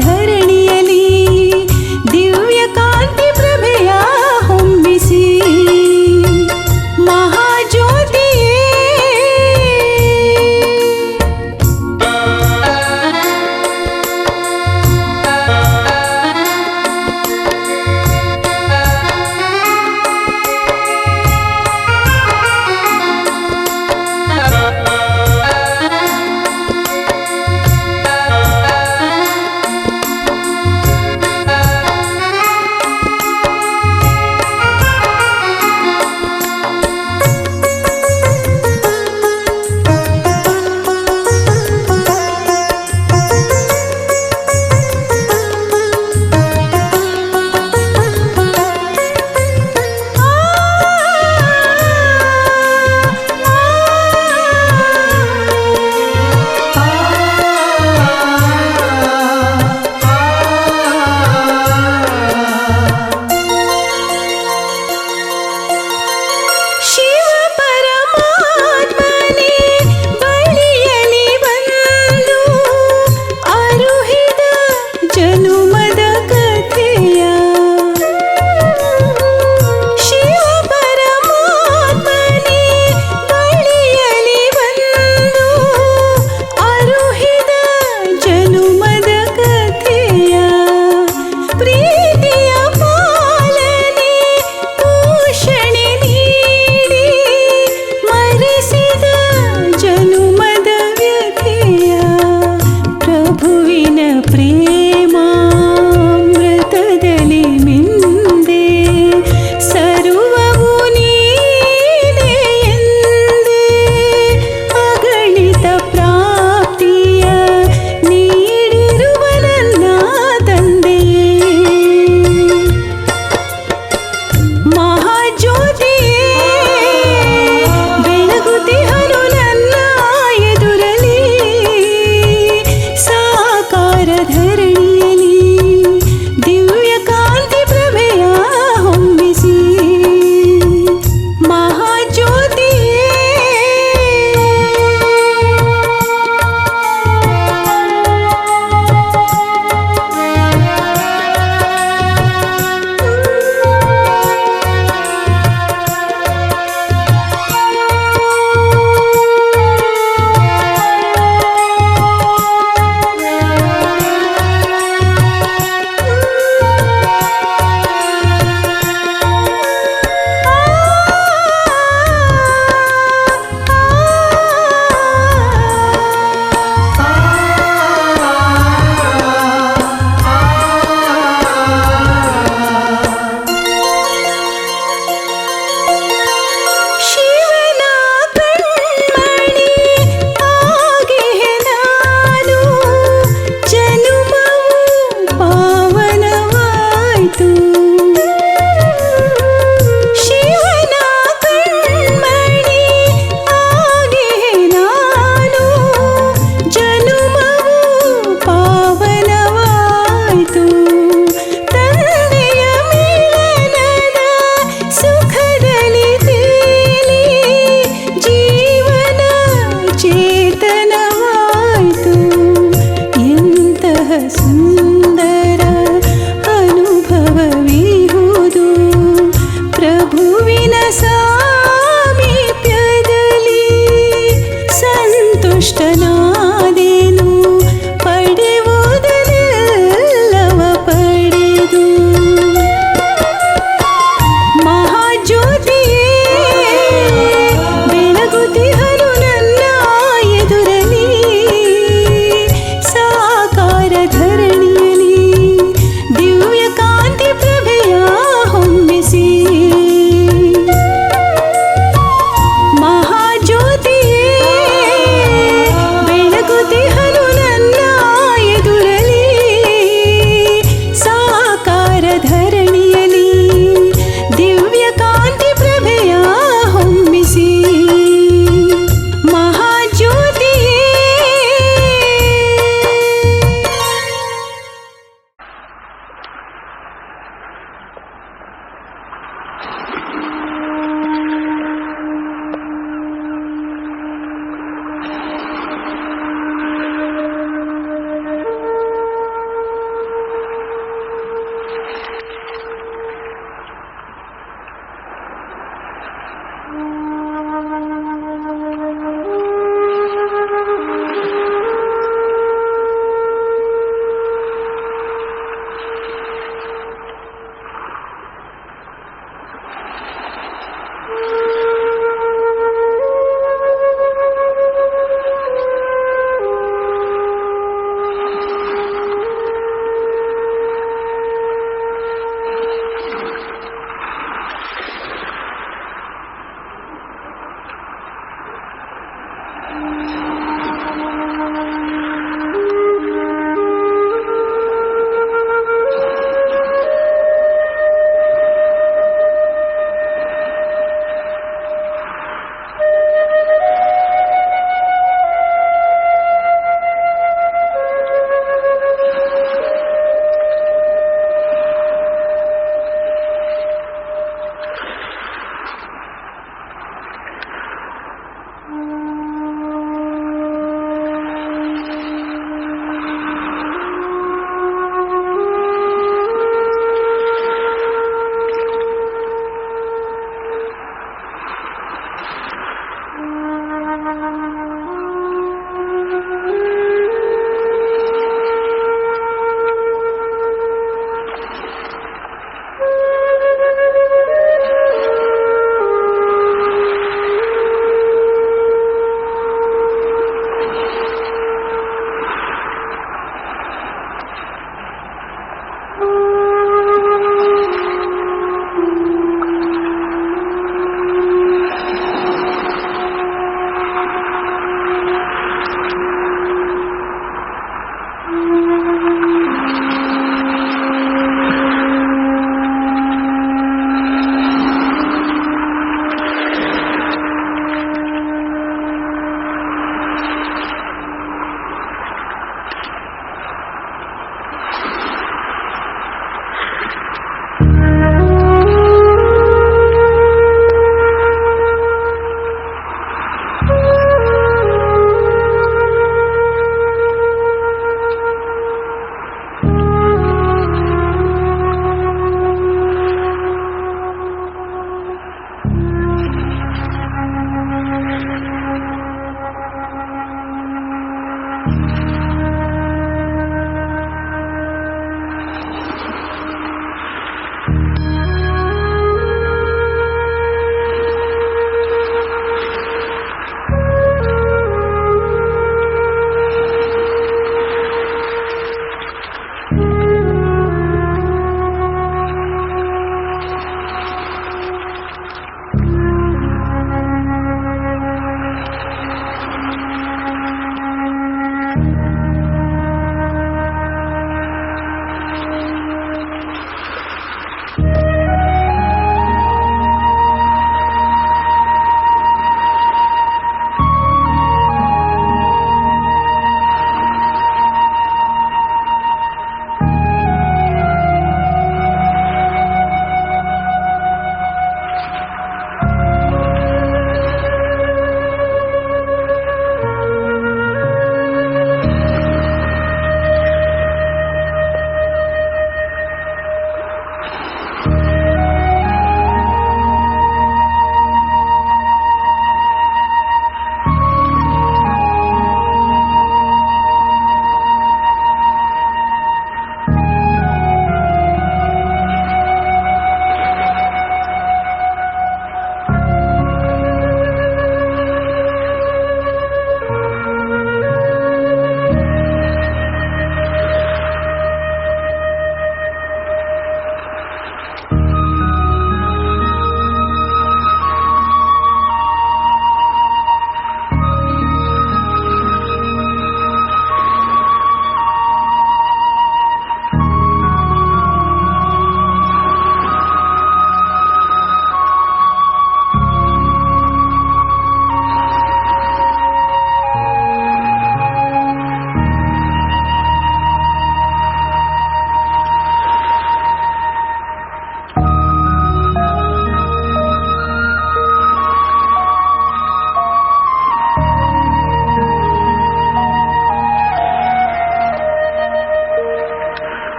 ಧರಣಿಯಲಿ ದಿವ್ಯ ಕಾಂತಿ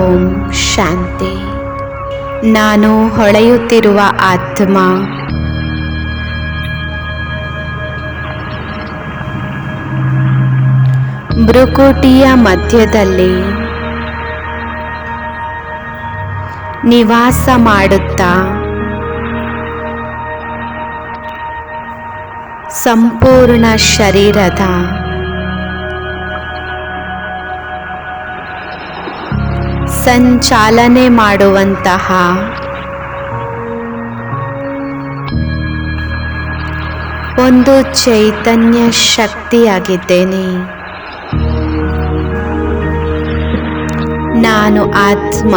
ಓಂ ಶಾಂತಿ. ನಾನು ಹೊಳೆಯುತ್ತಿರುವ ಆತ್ಮ. ಭ್ರುಕುಟಿಯ ಮಧ್ಯದಲ್ಲಿ ನಿವಾಸ ಮಾಡುತ್ತಾ ಸಂಪೂರ್ಣ ಶರೀರದ ಸಂಚಾಲನೆ ಮಾಡುವಂತಹ ಒಂದು ಚೈತನ್ಯ ಶಕ್ತಿಯಾಗಿದ್ದೇನೆ. ನಾನು ಆತ್ಮ.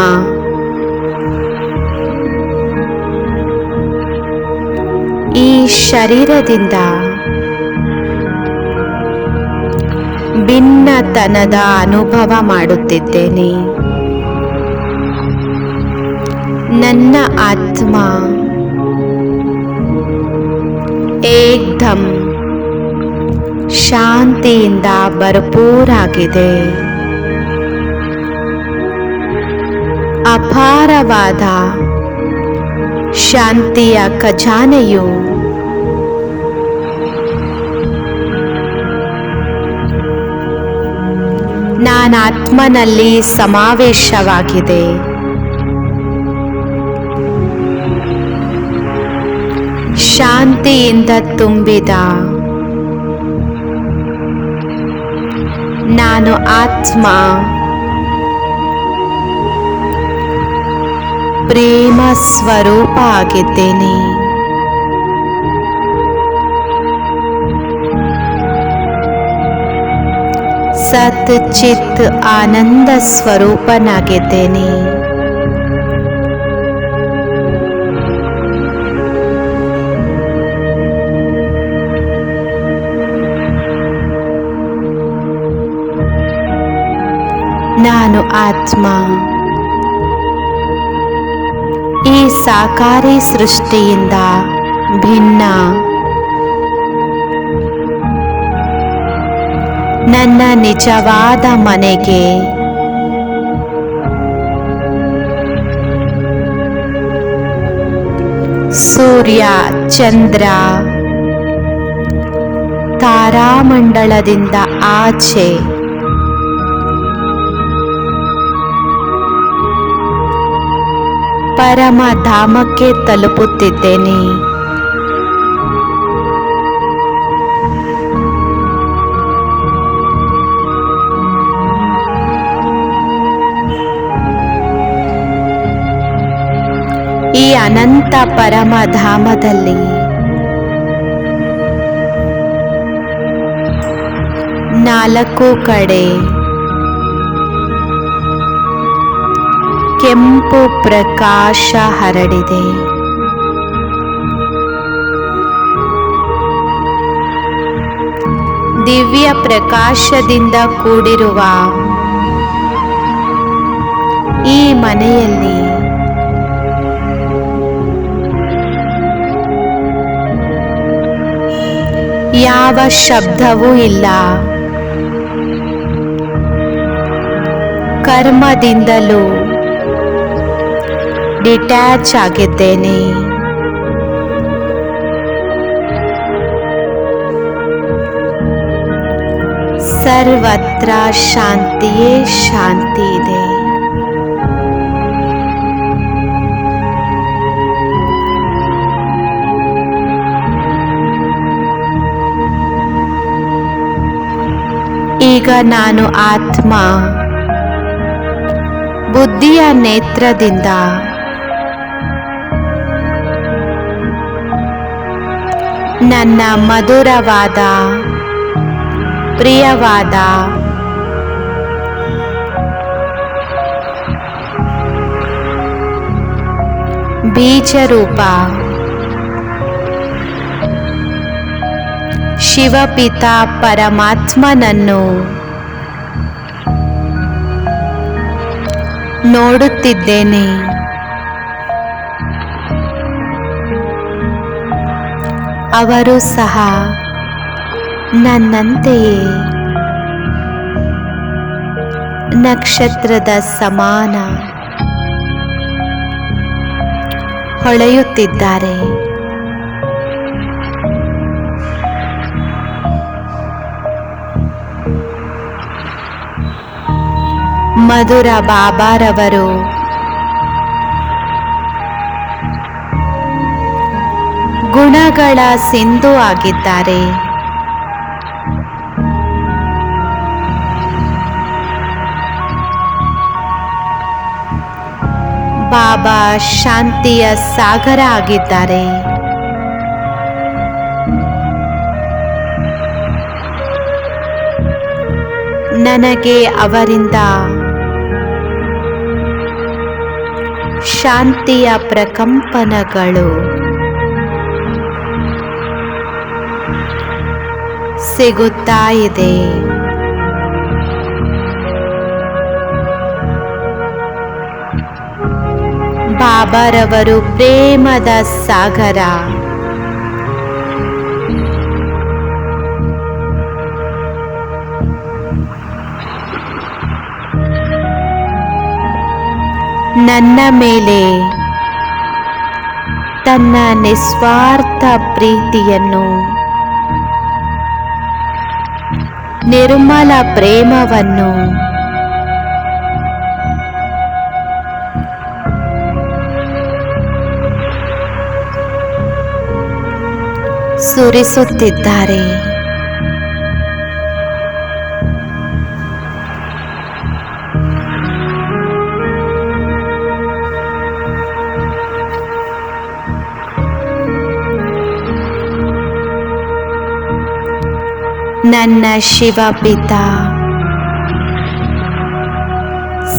ಈ ಶರೀರದಿಂದ ಭಿನ್ನತನದ ಅನುಭವ ಮಾಡುತ್ತಿದ್ದೇನೆ. ನನ್ನ ಆತ್ಮ ಏಕ್ದಮ್ ಶಾಂತಿಯಿಂದ ಭರಪೂರಾಗಿದೆ. ಅಪಾರವಾದ ಶಾಂತಿಯ ಖಜಾನೆಯು ನಾನಾತ್ಮನಲ್ಲಿ ಸಮಾವೇಶವಾಗಿದೆ. ಶಾಂತಿಯಿಂದ ತುಂಬಿದ ನಾನು ಆತ್ಮ ಪ್ರೇಮ ಸ್ವರೂಪ ಆಗಿದ್ದೇನೆ. ಸತ್ ಚಿತ್ ಆನಂದ ಸ್ವರೂಪನಾಗಿದ್ದೇನೆ. ನಾನು ಆತ್ಮ ಈ ಸಾಕಾರಿ ಸೃಷ್ಟಿಯಿಂದ ಭಿನ್ನ. ನನ್ನ ನಿಜವಾದ ಮನೆಗೆ ಸೂರ್ಯ, ಚಂದ್ರ, ತಾರಾಮಂಡಲದಿಂದ ಆಚೆ ಪರಮಧಾಮಕ್ಕೆ ತಲುಪುತ್ತಿದ್ದೇನೆ. ಈ ಅನಂತ ಪರಮಧಾಮದಲ್ಲಿ ನಾಲ್ಕು ಕಡೆ ಕೆಂಪು ಪ್ರಕಾಶ ಹರಡಿದೆ. ದಿವ್ಯ ಪ್ರಕಾಶದಿಂದ ಕೂಡಿರುವ ಈ ಮನೆಯಲ್ಲಿ ಯಾವ ಶಬ್ದವೂ ಇಲ್ಲ. ಕರ್ಮದಿಂದಲೂ ಡಿಟ್ಯಾಚ್ ಆಗಿದ್ದೇನೆ. ಸರ್ವತ್ರ ಶಾಂತಿಯೇ ಶಾಂತಿ ಇದೆ. ಈಗ ನಾನು ಆತ್ಮ ಬುದ್ಧಿಯ ನೇತ್ರದಿಂದ ನನ್ನ ಮಧುರವಾದ ಪ್ರಿಯವಾದ ಬೀಜರೂಪ ಶಿವಪಿತ ಪರಮಾತ್ಮನನ್ನು ನೋಡುತ್ತಿದ್ದೇನೆ. ಅವರು ಸಹ ನನ್ನಂತೆಯೇ ನಕ್ಷತ್ರದ ಸಮಾನ ಹೊಳೆಯುತ್ತಿದ್ದಾರೆ. ಮಧುರ ಬಾಬಾರವರು ಗುಣಗಳ ಸಿಂಧು ಆಗಿದ್ದಾರೆ. ಬಾಬಾ ಶಾಂತಿಯ ಸಾಗರ ಆಗಿದ್ದಾರೆ. ನನಗೆ ಅವರಿಂದ ಶಾಂತಿಯ ಪ್ರಕಂಪನಗಳು ಸಿಗುತ್ತಾ ಇದೆ. ಬಾಬಾರವರು ಪ್ರೇಮದ ಸಾಗರ. ನನ್ನ ಮೇಲೆ ತನ್ನ ನಿಸ್ವಾರ್ಥ ಪ್ರೀತಿಯನ್ನು, ನಿರ್ಮಲ ಪ್ರೇಮವನ್ನು ಸುರಿಸುತ್ತಿದ್ದಾರೆ. ನನ್ನ ಶಿವಪಿತ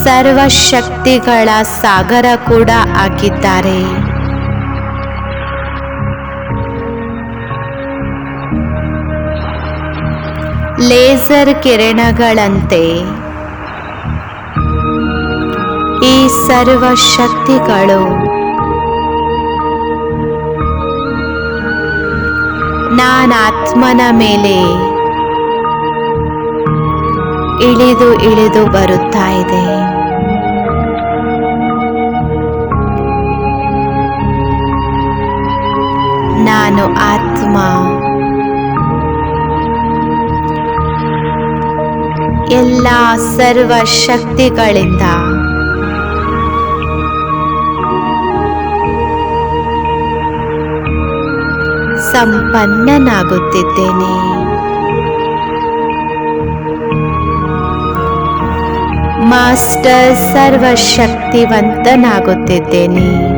ಸರ್ವಶಕ್ತಿಗಳ ಸಾಗರ ಕೂಡ ಆಗಿದ್ದಾರೆ. ಲೇಸರ್ ಕಿರಣಗಳಂತೆ ಈ ಸರ್ವಶಕ್ತಿಗಳು ನಾನಾತ್ಮನ ಮೇಲೆ ಇಳಿದು ಇಳಿದು ಬರುತ್ತಾ ಇದೆ. ನಾನು ಆತ್ಮ ಎಲ್ಲ ಸರ್ವಶಕ್ತಿಗಳಿಂದ ಸಂಪನ್ನನಾಗುತ್ತಿದ್ದೇನೆ. ಮಾಸ್ಟರ್ ಸರ್ವಶಕ್ತಿವಂತನಾಗುತ್ತಿದ್ದೇನೆ.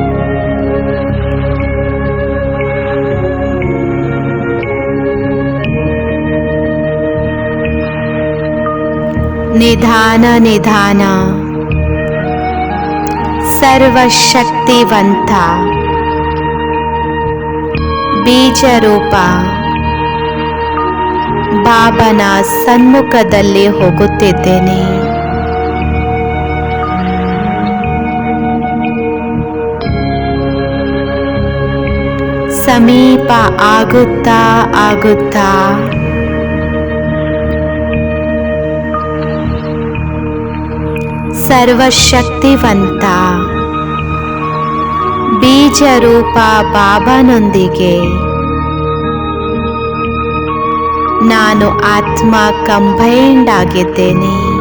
ನಿಧಾನ ನಿಧಾನ ಸರ್ವಶಕ್ತಿವಂತ ಬೀಜರೂಪ ಬಾಬನ ಸನ್ಮುಖದಲ್ಲಿ ಹೋಗುತ್ತಿದ್ದೇನೆ. ಸಮೀಪ ಆಗುತ್ತಾ ಆಗುತ್ತಾ ಸರ್ವಶಕ್ತಿವಂತ ಬೀಜರೂಪ ಬಾಬಾನೊಂದಿಗೆ ನಾನು ಆತ್ಮ ಕಂಬೈಂಡ್ ಆಗಿದ್ದೇನೆ.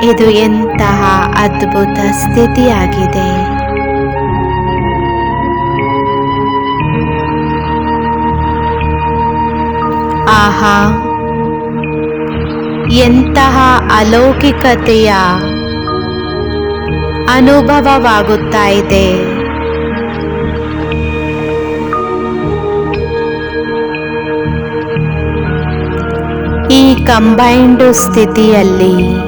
ಇದು ಎಂತಹ ಅದ್ಭುತ ಸ್ಥಿತಿಯಾಗಿದೆ. ಆಹಾ, ಎಂತಹ ಅಲೌಕಿಕತೆಯ ಅನುಭವವಾಗುತ್ತಾ ಇದೆ. ಈ ಕಂಬೈನ್ಡ್ ಸ್ಥಿತಿಯಲ್ಲಿ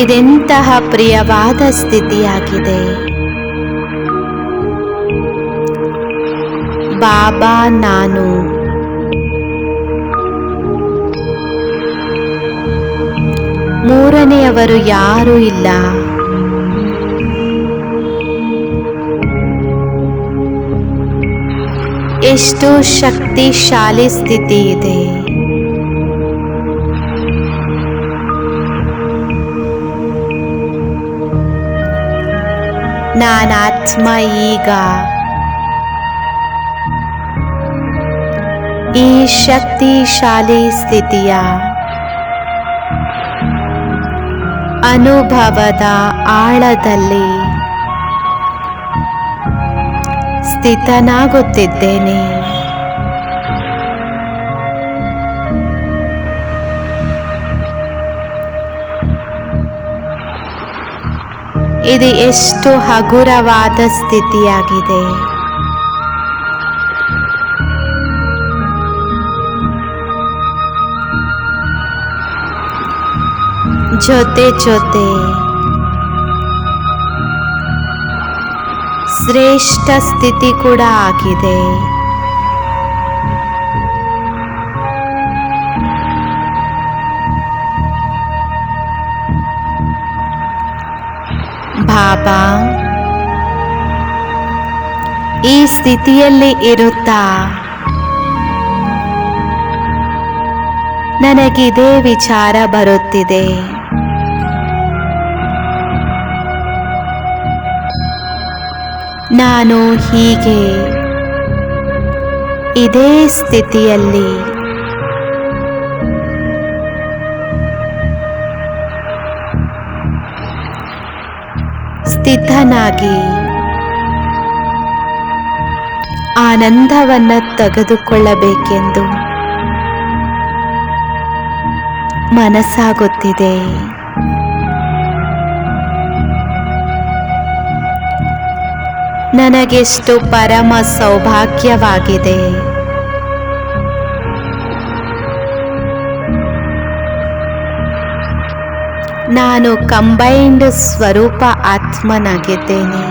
ಇದೆಂತಹ ಪ್ರಿಯವಾದ ಸ್ಥಿತಿಯಾಗಿದೆ. ಬಾಬಾ ನಾನು ಮೂರನೆಯವರು ಯಾರೂ ಇಲ್ಲ. ಎಷ್ಟು ಶಕ್ತಿಶಾಲಿ ಸ್ಥಿತಿ ಇದೆ. ನಾನಾತ್ಮ ಈಗ ಈ ಶಕ್ತಿಶಾಲಿ ಸ್ಥಿತಿಯ ಅನುಭವದ ಆಳದಲ್ಲಿ ಸ್ಥಿತನಾಗುತ್ತಿದ್ದೇನೆ. ಇದು ಎಷ್ಟು ಹಗುರವಾದ ಸ್ಥಿತಿಯಾಗಿದೆ. ಜೊತೆ ಜೊತೆ ಶ್ರೇಷ್ಠ ಸ್ಥಿತಿ ಕೂಡ ಆಗಿದೆ. ಬಾಬಾ ಈ ಸ್ಥಿತಿಯಲ್ಲಿ ಇರುತ್ತಾ ನನಗಿದೇ ವಿಚಾರ ಬರುತ್ತಿದೆ. ನಾನು ಹೀಗೆ ಇದೇ ಸ್ಥಿತಿಯಲ್ಲಿ ಸ್ಥಿತನಾಗಿ ಆನಂದವನ್ನು ತೆಗೆದುಕೊಳ್ಳಬೇಕೆಂದು ಮನಸ್ಸಾಗುತ್ತಿದೆ. ನನಗೆಷ್ಟು ಪರಮ ಸೌಭಾಗ್ಯವಾಗಿದೆ. ನಾನು ಕಂಬೈನ್ಡ್ ಸ್ವರೂಪ ಆತ್ಮನಾಗಿದ್ದೇನೆ.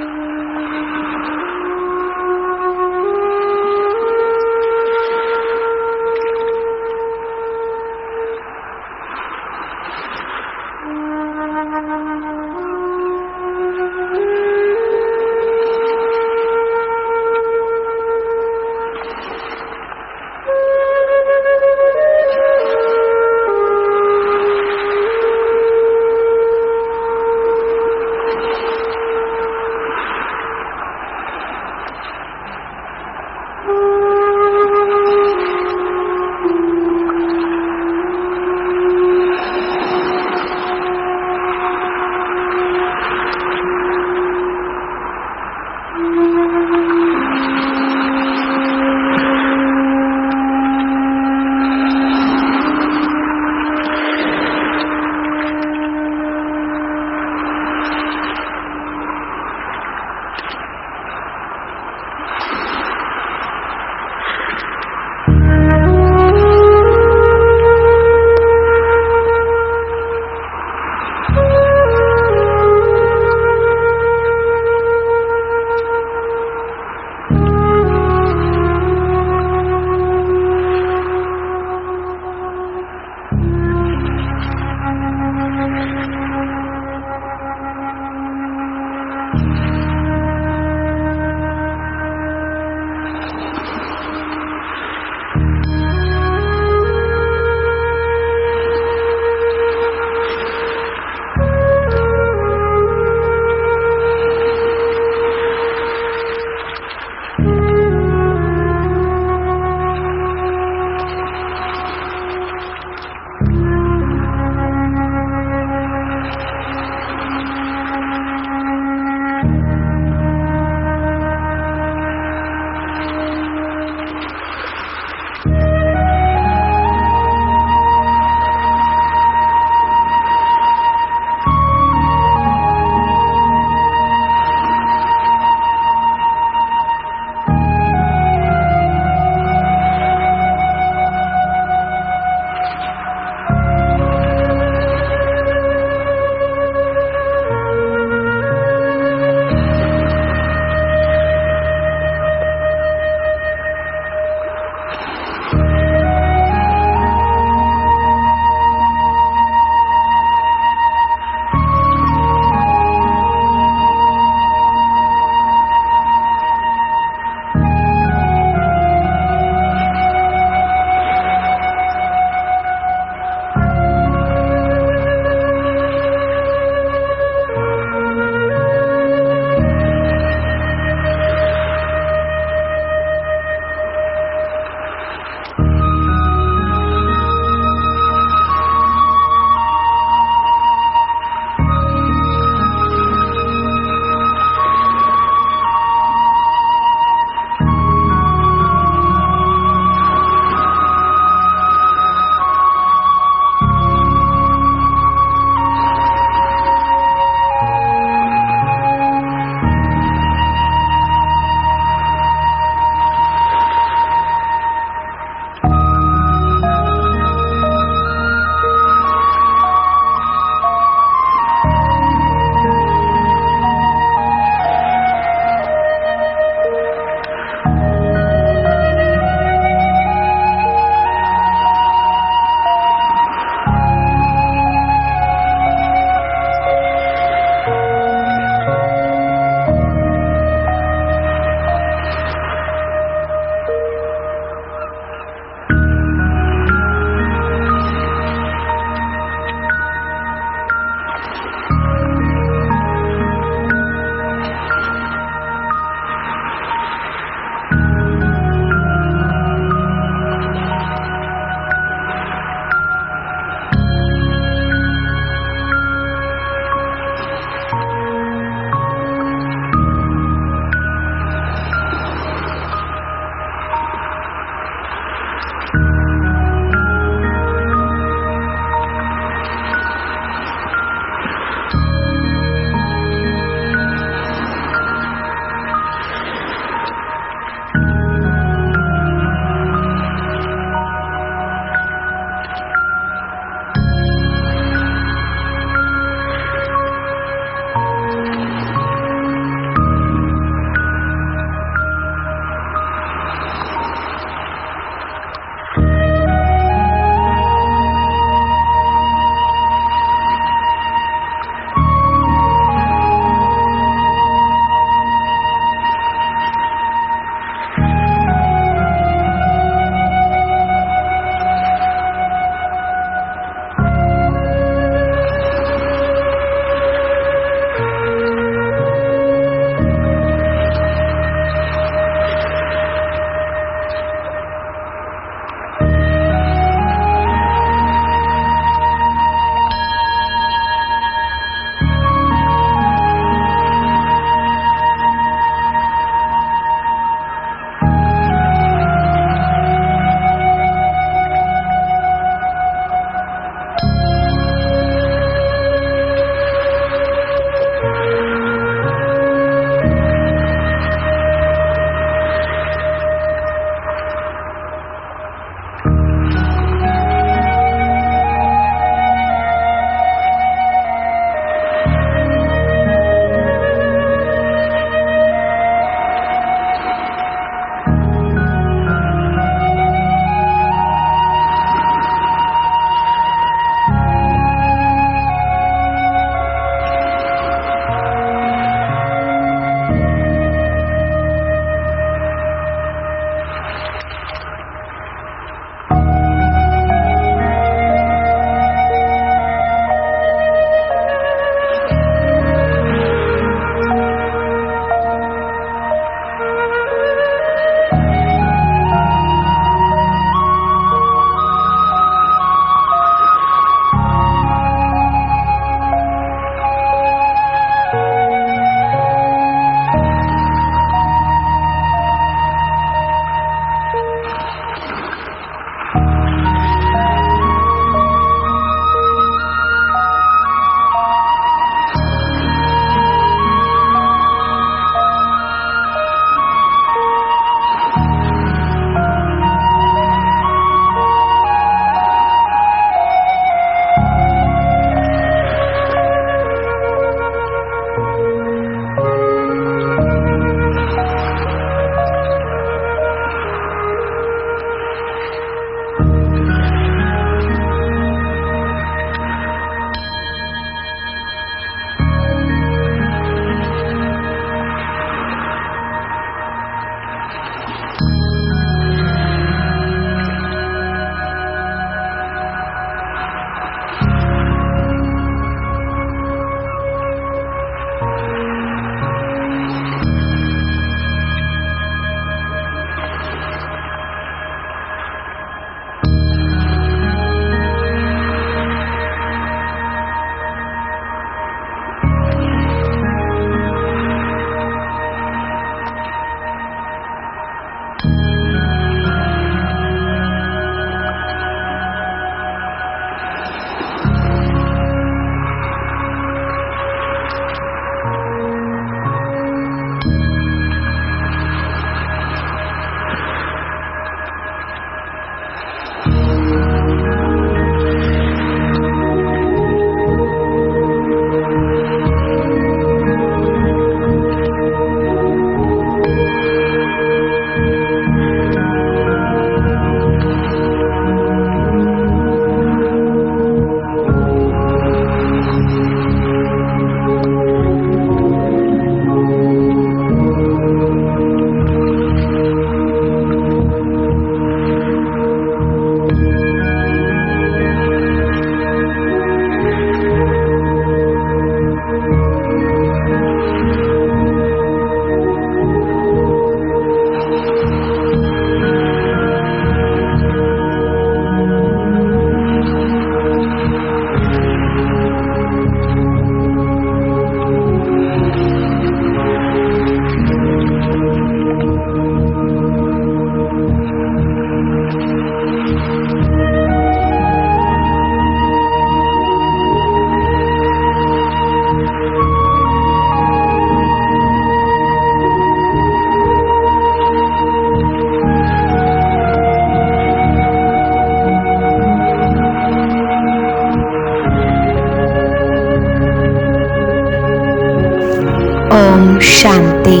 ಶಾಂತಿ.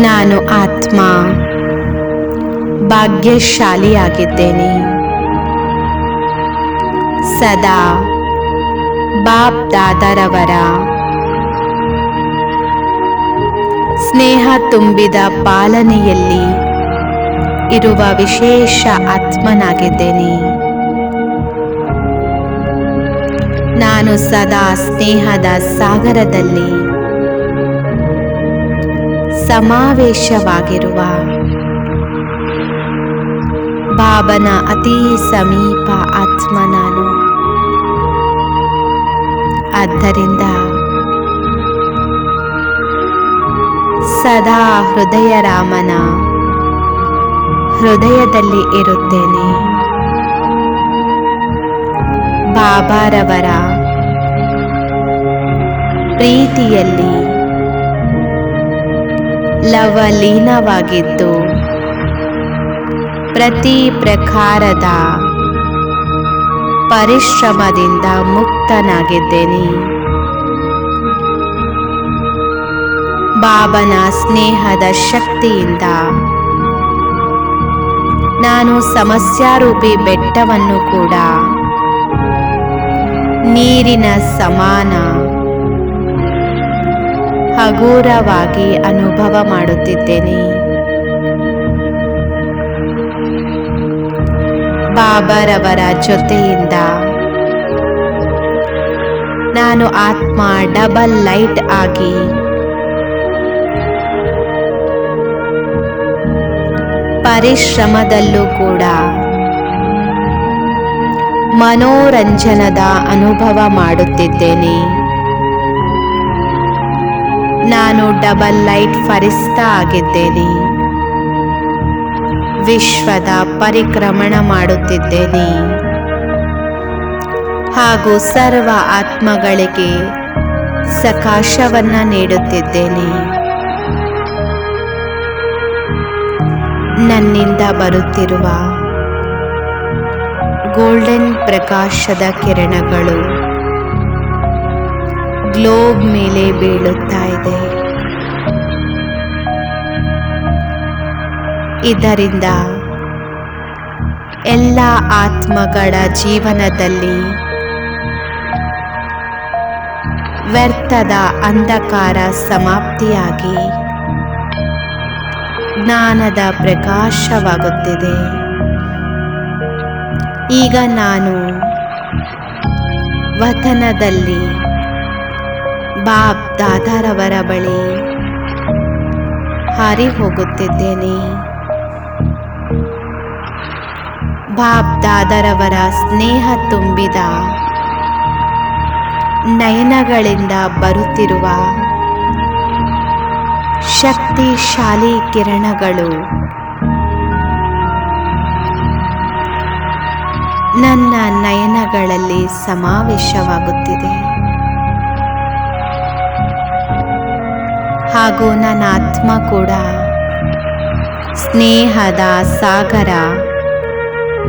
ನಾನು ಆತ್ಮ ಭಾಗ್ಯಶಾಲಿಯಾಗಿದ್ದೇನೆ. ಸದಾ ಬಾಪ್ ದಾದಾರವರ ಸ್ನೇಹ ತುಂಬಿದ ಪಾಲನೆಯಲ್ಲಿ ಇರುವ ವಿಶೇಷ ಆತ್ಮನಾಗಿದ್ದೇನೆ. ನಾನು ಸದಾ ಸ್ನೇಹದ ಸಾಗರದಲ್ಲಿ ಸಮಾವೇಶವಾಗಿರುವ ಬಾಬನ ಅತಿ ಸಮೀಪ ಆತ್ಮ ನಾನು. ಆದ್ದರಿಂದ ಸದಾ ಹೃದಯ ರಾಮನ ಹೃದಯದಲ್ಲಿ ಇರುತ್ತೇನೆ. ಬಾಬಾರವರ ಪ್ರೀತಿಯಲ್ಲಿ ಲವಲೀನವಾಗಿದ್ದು ಪ್ರತಿ ಪ್ರಕಾರದ ಪರಿಶ್ರಮದಿಂದ ಮುಕ್ತನಾಗಿದ್ದೇನೆ. ಬಾಬನ ಸ್ನೇಹದ ಶಕ್ತಿಯಿಂದ ನಾನು ಸಮಸ್ಯಾರೂಪಿ ಬೆಟ್ಟವನ್ನು ಕೂಡ ನೀರಿನ ಸಮಾನ ಹಗುರವಾಗಿ ಅನುಭವ ಮಾಡುತ್ತಿದ್ದೇನೆ. ಬಾಬಾರವರ ಜೊತೆಯಿಂದ ನಾನು ಆತ್ಮ ಡಬಲ್ ಲೈಟ್ ಆಗಿ ಪರಿಶ್ರಮದಲ್ಲೂ ಕೂಡ ಮನೋರಂಜನದ ಅನುಭವ ಮಾಡುತ್ತಿದ್ದೇನೆ. ನಾನು ಡಬಲ್ ಲೈಟ್ ಫರಿಸ್ತಾ ಆಗಿದ್ದೇನೆ. ವಿಶ್ವದ ಪರಿಕ್ರಮಣ ಮಾಡುತ್ತಿದ್ದೇನೆ ಹಾಗೂ ಸರ್ವ ಆತ್ಮಗಳಿಗೆ ಸಕಾಶವನ್ನ ನೀಡುತ್ತಿದ್ದೇನೆ. ನನ್ನಿಂದ ಬರುತ್ತಿರುವ ಗೋಲ್ಡನ್ ಪ್ರಕಾಶದ ಕಿರಣಗಳು ಗ್ಲೋಬ್ ಮೇಲೆ ಬೀಳುತ್ತಾ ಇದೆ. ಇದರಿಂದ ಎಲ್ಲ ಆತ್ಮಗಳ ಜೀವನದಲ್ಲಿ ವ್ಯರ್ಥದ ಅಂಧಕಾರ ಸಮಾಪ್ತಿಯಾಗಿ ಜ್ಞಾನದ ಪ್ರಕಾಶವಾಗುತ್ತಿದೆ. ಈಗ ನಾನು ವತನದಲ್ಲಿ ಬಾಪ್ ದಾದಾರವರ ಬಳಿ ಹಾರಿ ಹೋಗುತ್ತಿದ್ದೇನೆ. ಬಾಪ್ ದಾದಾರವರ ಸ್ನೇಹ ತುಂಬಿದ ನಯನಗಳಿಂದ ಬರುತ್ತಿರುವ ಶಕ್ತಿಶಾಲಿ ಕಿರಣಗಳು ನನ್ನ ನಯನಗಳಲ್ಲಿ ಸಮಾವೇಶವಾಗುತ್ತಿದೆ ಹಾಗೂ ನನ್ನ ಆತ್ಮ ಕೂಡ ಸ್ನೇಹದ ಸಾಗರ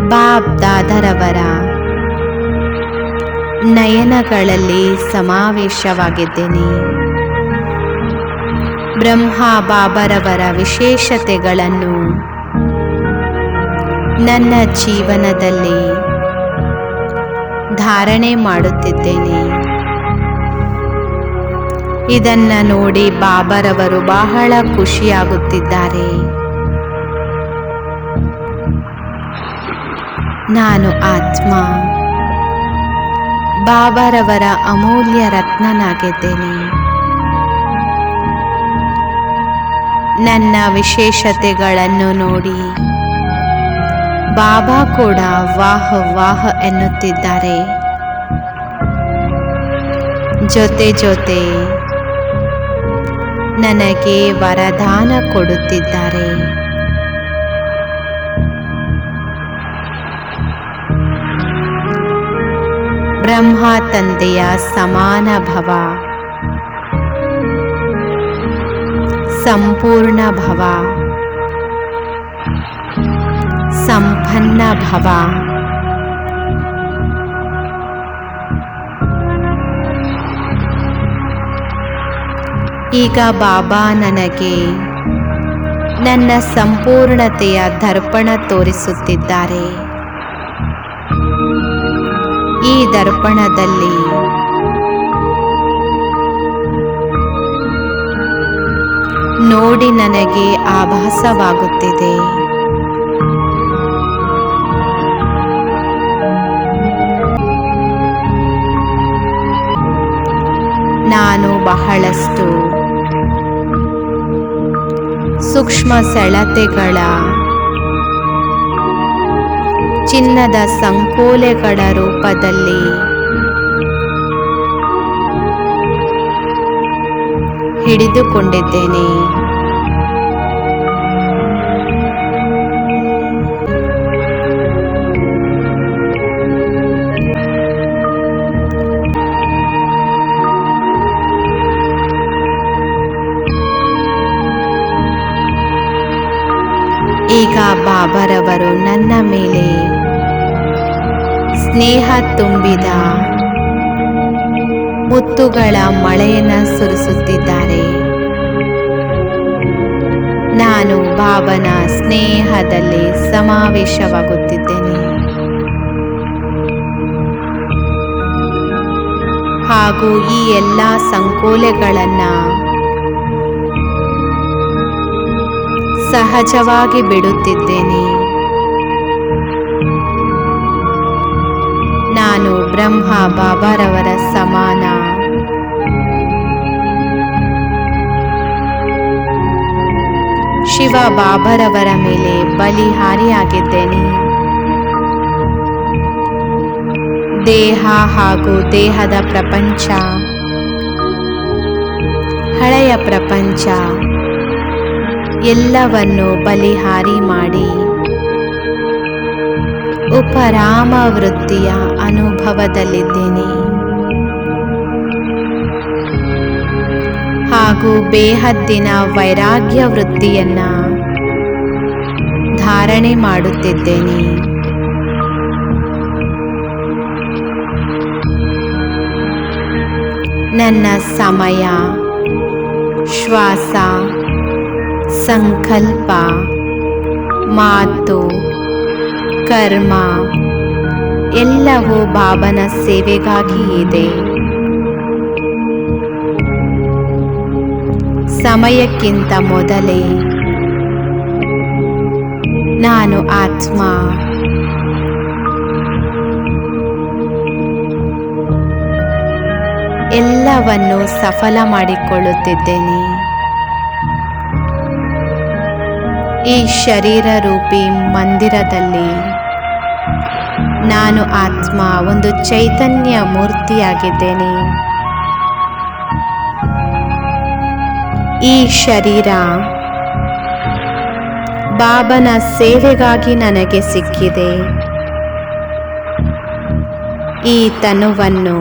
ಬಾಪ್ ದಾದಾರವರ ನಯನಗಳಲ್ಲಿ ಸಮಾವೇಶವಾಗಿದ್ದೇನೆ. ಬ್ರಹ್ಮ ಬಾಬರವರ ವಿಶೇಷತೆಗಳನ್ನು ನನ್ನ ಜೀವನದಲ್ಲಿ ಧಾರಣೆ ಮಾಡುತ್ತಿದ್ದೇನೆ. ಇದನ್ನ ನೋಡಿ ಬಾಬರವರು ಬಹಳ ಖುಷಿಯಾಗುತ್ತಿದ್ದಾರೆ. ನಾನು ಆತ್ಮ ಬಾಬರವರ ಅಮೂಲ್ಯ ರತ್ನನಾಗಿದ್ದೇನೆ. ನನ್ನ ವಿಶೇಷತೆಗಳನ್ನು ನೋಡಿ ಬಾಬಾ ಕೂಡ ವಾಹ್ ವಾಹ್ ಎನ್ನುತ್ತಿದ್ದಾರೆ. ಜೊತೆ ಜೊತೆ ನನಗೆ ವರದಾನ ಕೊಡುತ್ತಿದ್ದಾರೆ. ಬ್ರಹ್ಮ ತಂದೆಯ ಸಮಾನ ಭವ, ಸಂಪೂರ್ಣ ಭವ, ಸಂಪನ್ನ ಭವ. ಈಗ ಬಾಬಾ ನನಗೆ ನನ್ನ ಸಂಪೂರ್ಣತೆಯ ದರ್ಪಣ ತೋರಿಸುತ್ತಿದ್ದಾರೆ. ಈ ದರ್ಪಣದಲ್ಲಿ ನೋಡಿ ನನಗೆ ಆಭಾಸವಾಗುತ್ತಿದೆ. ನಾನು ಬಹಳಷ್ಟು ಸೂಕ್ಷ್ಮ ಸೆಳೆತಗಳ ಚಿನ್ನದ ಸಂಕೋಲೆಗಳ ರೂಪದಲ್ಲಿ ಹಿಡಿದುಕೊಂಡಿದ್ದೇನೆ. ಈಗ ಬಾಬಾರವರು ನನ್ನ ಮೇಲೆ ಸ್ನೇಹ ತುಂಬಿದ ಮುತ್ತುಗಳ ಮಳೆಯನ್ನು ಸುರಿಸುತ್ತಿದ್ದಾರೆ. ನಾನು ಬಾಬನ ಸ್ನೇಹದಲ್ಲಿ ಸಮಾವೇಶವಾಗುತ್ತಿದ್ದೇನೆ ಹಾಗೂ ಈ ಎಲ್ಲ ಸಂಕೋಲೆಗಳನ್ನು ಸಹಜವಾಗಿ ಬಿಡುತ್ತಿದ್ದೇನೆ. ನಾನು ಬ್ರಹ್ಮ ಬಾಬಾರವರ ಸಮಾನ. ಶಿವ ಬಾಬಾರವರ ಮೇಲೆ ಬಲಿಹಾರಿಯಾಗಿದ್ದೇನೆ. ದೇಹ ಹಾಗೂ ದೇಹದ ಪ್ರಪಂಚ, ಹಳೆಯ ಪ್ರಪಂಚ ಎಲ್ಲವನ್ನು ಬಲಿಹಾರಿ ಮಾಡಿ ಉಪರಾಮ ವೃತ್ತಿಯ ಅನುಭವದಲ್ಲಿದ್ದೇನೆ ಹಾಗೂ ಬೇಹದ್ದಿನ ವೈರಾಗ್ಯ ವೃತ್ತಿಯನ್ನ ಧಾರಣೆ ಮಾಡುತ್ತಿದ್ದೇನೆ. ನನ್ನ ಸಮಯ, ಶ್ವಾಸ, ಸಂಕಲ್ಪ, ಮಾತು, ಕರ್ಮ ಎಲ್ಲವೂ ಬಾಬನ ಸೇವೆಗಾಗಿ ಇದೆ. ಸಮಯಕ್ಕಿಂತ ಮೊದಲೇ ನಾನು ಆತ್ಮ. ಎಲ್ಲವನ್ನು ಸಫಲ ಮಾಡಿಕೊಳ್ಳುತ್ತಿದ್ದೇನೆ. ಈ ಶರೀರ ರೂಪಿ ಮಂದಿರದಲ್ಲಿ ನಾನು ಆತ್ಮ ಒಂದು ಚೈತನ್ಯ ಮೂರ್ತಿಯಾಗಿದ್ದೇನೆ. ಈ ಶರೀರ ಬಾಬನ ಸೇವೆಗಾಗಿ ನನಗೆ ಸಿಕ್ಕಿದೆ. ಈ ತನುವನ್ನು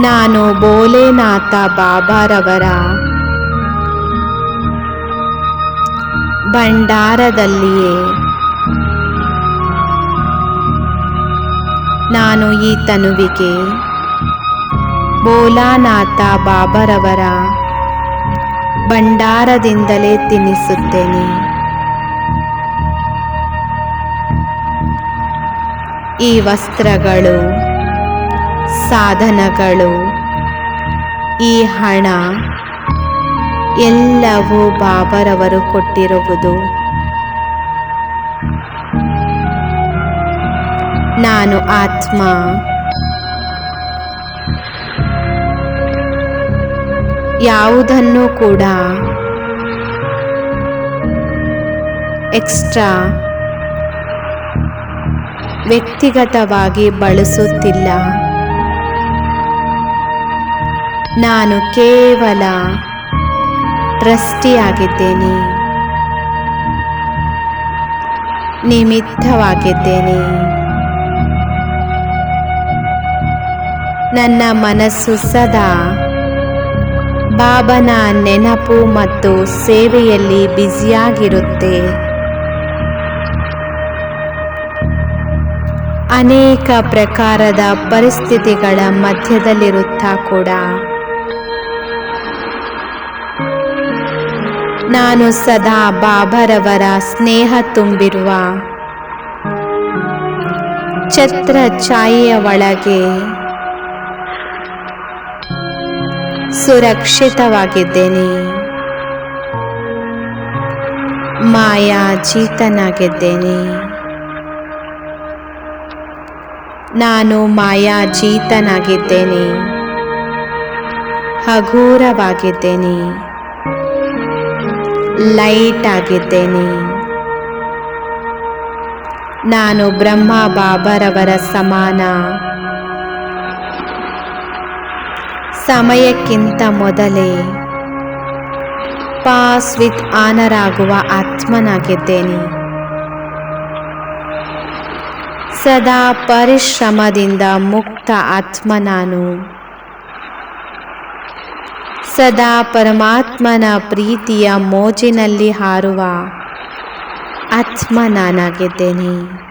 ನಾನು ಭೋಲೆನಾಥ ಬಾಬಾರವರ ಭಂಡಾರದಲ್ಲಿಯೇ ನಾನು ಈ ತನುವಿಗೆ ಭೋಲಾನಾಥ ಬಾಬಾರವರ ಭಂಡಾರದಿಂದಲೇ ತಿನ್ನಿಸುತ್ತೇನೆ. ಈ ವಸ್ತ್ರಗಳು, ಸಾಧನಗಳು, ಈ ಹಣ ಎಲ್ಲವೂ ಬಾಬಾರವರು ಕೊಟ್ಟಿರುವುದು. ನಾನು ಆತ್ಮ. ಯಾವುದನ್ನು ಕೂಡ ಎಕ್ಸ್ಟ್ರಾ ವ್ಯಕ್ತಿಗತವಾಗಿ ಬಳಸುತ್ತಿಲ್ಲ. ನಾನು ಕೇವಲ ಟ್ರಸ್ಟಿಯಾಗಿದ್ದೇನೆ, ನಿಮಿತ್ತವಾಗಿದ್ದೇನೆ. ನನ್ನ ಮನಸ್ಸು ಸದಾ ಬಾಬನ ನೆನಪು ಮತ್ತು ಸೇವೆಯಲ್ಲಿ ಬ್ಯುಸಿಯಾಗಿರುತ್ತೆ. ಅನೇಕ ಪ್ರಕಾರದ ಪರಿಸ್ಥಿತಿಗಳ ಮಧ್ಯದಲ್ಲಿರುತ್ತಾ ಕೂಡ ನಾನು ಸದಾ ಬಾಬಾರವರ ಸ್ನೇಹ ತುಂಬಿರುವ ಛತ್ರ ಛಾಯೆಯ ಒಳಗೆ ಸುರಕ್ಷಿತವಾಗಿದ್ದೇನೆ. ಮಾಯಾಜೀತನಾಗಿದ್ದೇನೆ. ನಾನು ಮಾಯಾಜೀತನಾಗಿದ್ದೇನೆ. ಹಗೂರವಾಗಿದ್ದೇನೆ. ಲೈಟ್ ಆಗಿದ್ದೇನೆ. ನಾನು ಬ್ರಹ್ಮ ಬಾಬಾರವರ ಸಮಾನ. ಸಮಯಕ್ಕಿಂತ ಮೊದಲೇ ಪಾಸ್ ವಿತ್ ಆನರ್ ಆಗುವ ಆತ್ಮನಾಗಿದ್ದೇನೆ. ಸದಾ ಪರಿಶ್ರಮದಿಂದ ಮುಕ್ತ ಆತ್ಮ ನಾನು. ಸದಾ ಪರಮಾತ್ಮನ ಪ್ರೀತಿಯ ಮೋಜಿನಲ್ಲಿ ಹಾರುವ ಆತ್ಮ ನಾನಾಗಿದ್ದೇನೆ.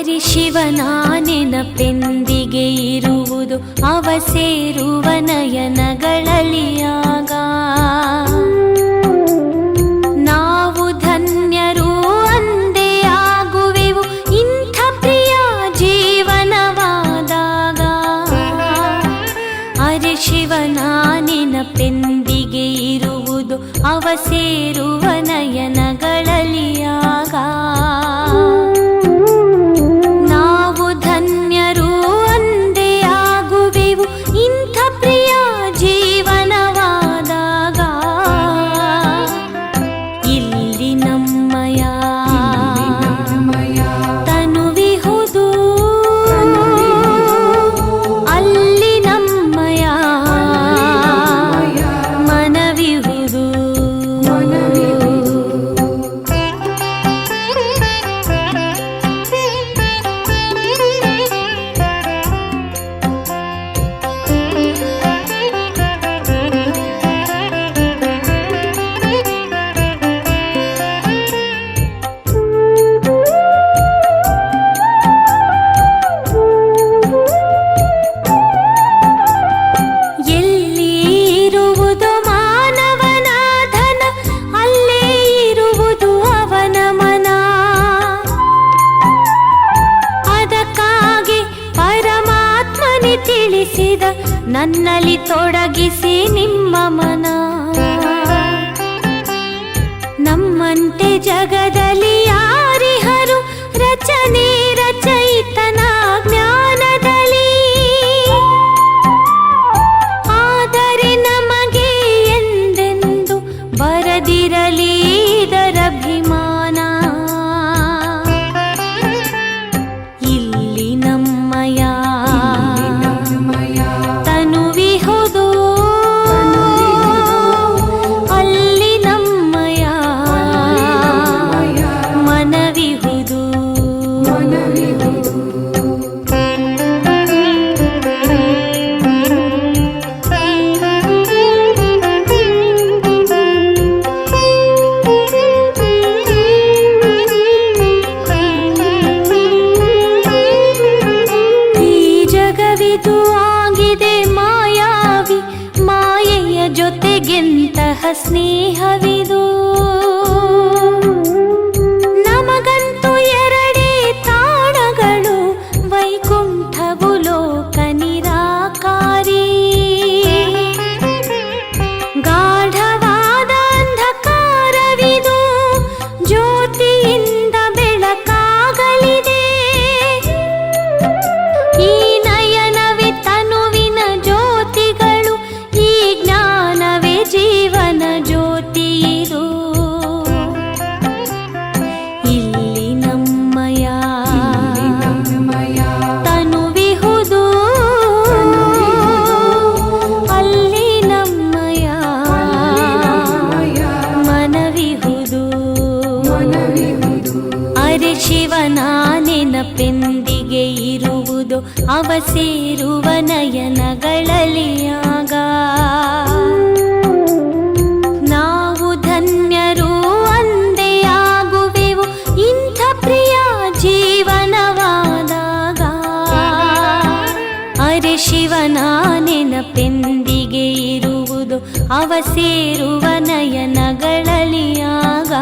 ಅರೆ ಶಿವನ ನೆನಪೆಂದಿಗೆ ಇರುವುದು ಅವ ಸೇರುವ ನಯನಗಳಲ್ಲಿ ಆಗ. ನಾವು ಧನ್ಯರು ಅಂದೇ ಆಗುವೆವು ಇಂಥ ಪ್ರಿಯ ಜೀವನವಾದಾಗ. ಅರೆ ಶಿವನ ನೆನಪೆಂದಿಗೆ ಇರುವುದು ಅವ ಸೇರುವ ನಯನಗಳಲ್ಲಿ ಆಗ. ನಾವು ಧನ್ಯರು ಅಂದೇ ಆಗುವೆವು ಇಂಥ ಪ್ರಿಯ ಜೀವನವಾದಾಗ. ಇಲ್ಲಿ ನಮ್ಮಯ ತನುವಿಹುದು, ಅಲ್ಲಿ ನಮ್ಮಯ ಮನವಿಹುದು. ಎಲ್ಲಿ ಇರುವುದು ಮಾನವನ ಧನ ಅಲ್ಲೇ ಇರುವುದು ಅವನ ಮನ. ಅದಕ್ಕಾಗಿ ಪರಮಾತ್ಮನೇ ತಿಳಿಸಿದ ನನ್ನಲ್ಲಿ ತೊಡಗಿಸಿ ನಿಮ್ಮ ಮನ. ನಮ್ಮಂತೆ ಜಗದಲ್ಲಿ ಯಾರಿಹರು ರಚನೆ ರಚಯಿತನ ಜ್ಞಾನದಲ್ಲಿ. ಆದರೆ ನಮಗೆ ಎಂದೆಂದು ಬರದಿರಲಿ ಇದರಭಿಮಾನ. ಇಲ್ಲಿ ನಮ್ಮಯ ತನುವಿಹುದು, ಅಲ್ಲಿ ನಮ್ಮಯ ಮನವಿಹುದು. ಈ ಜಗವಿದು ಆಗಿದೆ ಮಾಯಾವಿ, ಮಾಯೆಯ ಜೊತೆಗೆಂತಹ ಸ್ನೇಹವಿದು. ನಮಗಂತೂ ಎರಡೇ ತಾಣಗಳು, ವೈಕುಂಠವು ಲೋಕ ನಿರಾಕಾರಿ. ಗಾಢವಾದ ಅಂಧಕಾರವಿದು, ಜ್ಯೋತಿಯಿಂದ ಬೆಳಕಾಗಲಿದೆ. ಈ ನಯನವೇ ತನುವಿನ ಜ್ಯೋತಿಗಳು, ಈ ಜ್ಞಾನವೇ ಜೀವನ ಜ್ಯೋತಿ ಇದು. ಇಲ್ಲಿ ನಮ್ಮಯ ತನುವಿಹುದು, ಅಲ್ಲಿ ನಮ್ಮಯ ಮನವಿಹುದು. ಅರೆ ಶಿವನ ನೆನಪೆಂದಿಗೆ ಇರುವುದು ಅವ ಸೇರುವ ನಯನಗಳಲ್ಲಿ ಆಗ. ನಾವು ಧನ್ಯರು ಅಂದೇ ಆಗುವೆವು ಇಂಥ ಪ್ರಿಯ ಜೀವನವಾದಾಗ. ಅರೆ ಶಿವನ ನೆನಪೆಂದಿಗೆ ಇರುವುದು ಅವ ಸೇರುವ ನಯನಗಳಲ್ಲಿ ಆಗ.